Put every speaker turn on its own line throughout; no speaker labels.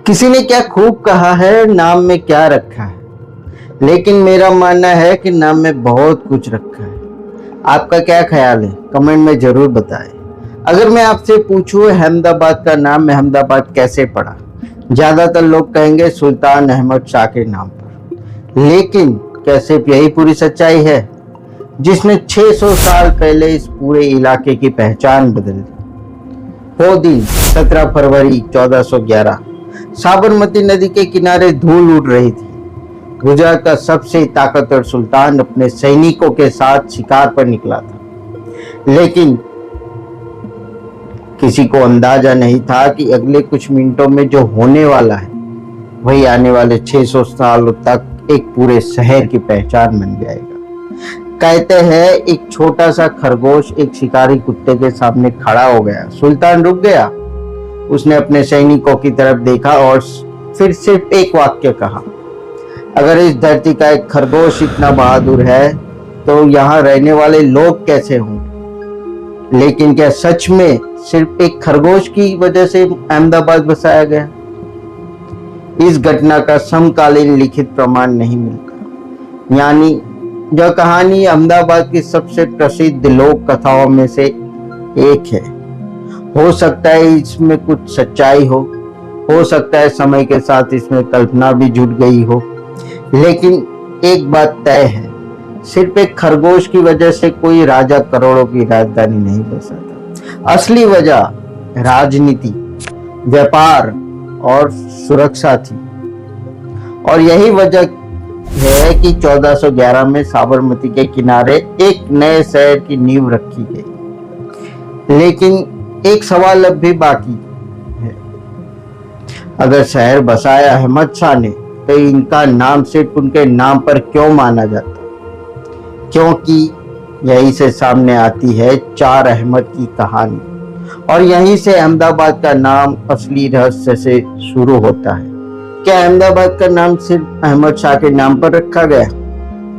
किसी ने क्या खूब कहा है, नाम में क्या रखा है। लेकिन मेरा मानना है कि नाम में बहुत कुछ रखा है। आपका क्या ख्याल है, कमेंट में जरूर बताएं। अगर मैं आपसे पूछूं अहमदाबाद का नाम अहमदाबाद कैसे पड़ा, ज्यादातर लोग कहेंगे सुल्तान अहमद शाह के नाम पर। लेकिन क्या सिर्फ यही पूरी सच्चाई है, जिसने 600 साल पहले इस पूरे इलाके की पहचान बदल दी। वो दिन 17 फरवरी 1411 साबरमती नदी के किनारे धूल उड़ रही थी। गुजरात का सबसे ताकतवर सुल्तान अपने सैनिकों के साथ शिकार पर निकला था। लेकिन किसी को अंदाजा नहीं था कि अगले कुछ मिनटों में जो होने वाला है वही आने वाले 600 सालों तक एक पूरे शहर की पहचान बन जाएगा। कहते हैं एक छोटा सा खरगोश एक शिकारी कुत्ते के सामने खड़ा हो गया। सुल्तान रुक गया। उसने अपने सैनिकों की तरफ देखा और फिर सिर्फ एक वाक्य कहा, अगर इस धरती का एक खरगोश इतना बहादुर है तो यहाँ रहने वाले लोग कैसे होंगे। लेकिन क्या सच में सिर्फ एक खरगोश की वजह से अहमदाबाद बसाया गया? इस घटना का समकालीन लिखित प्रमाण नहीं मिलता। यानी यह कहानी अहमदाबाद की सबसे प्रसिद्ध लोक कथाओं में से एक है। हो सकता है इसमें कुछ सच्चाई हो सकता है समय के साथ इसमें कल्पना भी जुड़ गई हो। लेकिन एक बात तय है, सिर्फ एक खरगोश की वजह से कोई राजा करोड़ों की राजधानी नहीं बसाता। असली वजह राजनीति, व्यापार और सुरक्षा थी। और यही वजह है कि 1411 में साबरमती के किनारे एक नए शहर की नींव रखी गई। लेकिन एक सवाल अब भी बाकी है, अगर शहर बसाया अहमद शाह ने तो इनका नाम सिर्फ उनके नाम पर क्यों माना जाता? क्योंकि यहीं से सामने आती है चार अहमद की कहानी और यहीं से अहमदाबाद का नाम असली रहस्य से शुरू होता है। क्या अहमदाबाद का नाम सिर्फ अहमद शाह के नाम पर रखा गया?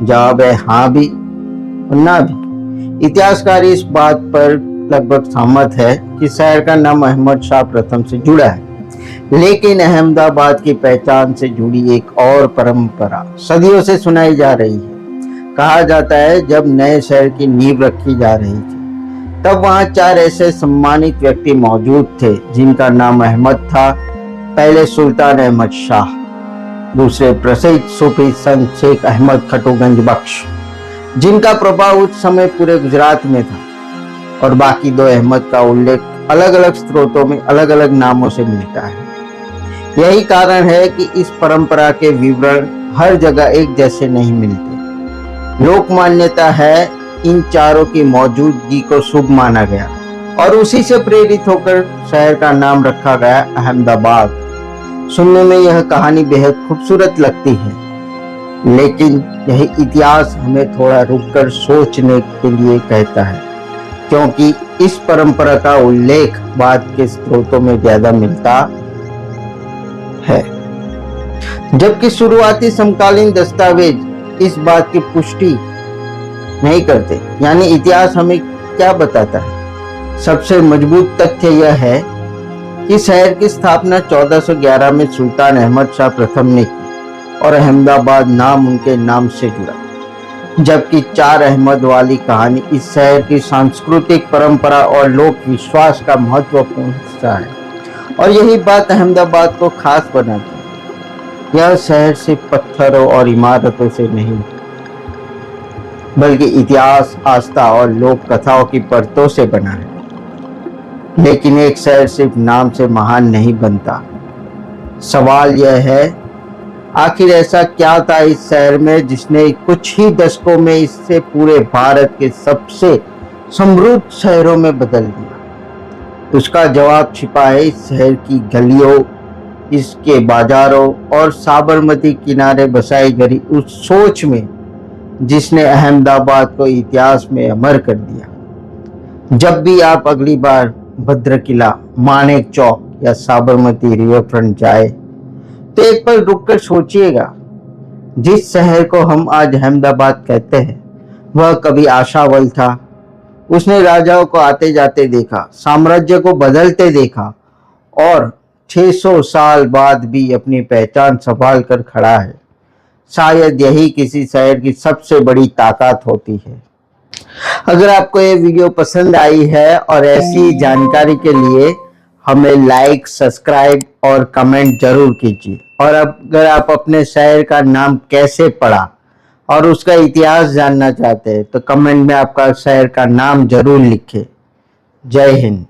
जवाब है हाँ भी और ना भी। इतिहासकार इस बात पर लगभग सहमत है कि शहर का नाम अहमद शाह प्रथम से जुड़ा है। लेकिन अहमदाबाद की पहचान से जुड़ी एक और परंपरा सदियों से सुनाई जा रही है। कहा जाता है जब नए शहर की नींव रखी जा रही थी तब वहां चार ऐसे सम्मानित व्यक्ति मौजूद थे जिनका नाम अहमद था। पहले सुल्तान अहमद शाह, दूसरे प्रसिद्ध सूफी संत शेख अहमद खटोगंज बख्श, जिनका प्रभाव उस समय पूरे गुजरात में था, और बाकी दो अहमद का उल्लेख अलग अलग स्रोतों में अलग अलग नामों से मिलता है। यही कारण है कि इस परंपरा के विवरण हर जगह एक जैसे नहीं मिलते। लोक मान्यता है इन चारों की मौजूदगी को शुभ माना गया और उसी से प्रेरित होकर शहर का नाम रखा गया अहमदाबाद। सुनने में यह कहानी बेहद खूबसूरत लगती है, लेकिन यही इतिहास हमें थोड़ा रुककर सोचने के लिए कहता है, क्योंकि इस परंपरा का उल्लेख बाद के स्रोतों में ज्यादा मिलता है, जबकि शुरुआती समकालीन दस्तावेज इस बात की पुष्टि नहीं करते। यानी इतिहास हमें क्या बताता है? सबसे मजबूत तथ्य यह है कि शहर की स्थापना 1411 में सुल्तान अहमद शाह प्रथम ने की और अहमदाबाद नाम उनके नाम से जुड़ा। जबकि चार अहमद वाली कहानी इस शहर की सांस्कृतिक परंपरा और लोक विश्वास का महत्वपूर्ण हिस्सा है, और यही बात अहमदाबाद को खास बनाती है। यह शहर सिर्फ पत्थरों और इमारतों से नहीं बल्कि इतिहास, आस्था और लोक कथाओं की परतों से बना है। लेकिन एक शहर सिर्फ नाम से महान नहीं बनता। सवाल यह है, आखिर ऐसा क्या था इस शहर में जिसने कुछ ही दशकों में इससे पूरे भारत के सबसे समृद्ध शहरों में बदल दिया? उसका जवाब छिपा है इस शहर की गलियों, इसके बाजारों और साबरमती किनारे बसाई गई उस सोच में जिसने अहमदाबाद को इतिहास में अमर कर दिया। जब भी आप अगली बार भद्र किला, मानेक चौक या साबरमती रिवर फ्रंट जाए तो एक पल रुककर सोचिएगा, जिस शहर को हम आज अहमदाबाद कहते हैं वह कभी आशावल था। उसने राजाओं को आते जाते देखा, साम्राज्य को बदलते देखा और 600 साल बाद भी अपनी पहचान संभाल कर खड़ा है। शायद यही किसी शहर की सबसे बड़ी ताकत होती है। अगर आपको ये वीडियो पसंद आई है और ऐसी जानकारी के लिए हमें लाइक, सब्सक्राइब और कमेंट जरूर कीजिए। और अगर आप अपने शहर का नाम कैसे पढ़ा और उसका इतिहास जानना चाहते हैं तो कमेंट में आपका शहर का नाम जरूर लिखें। जय हिंद।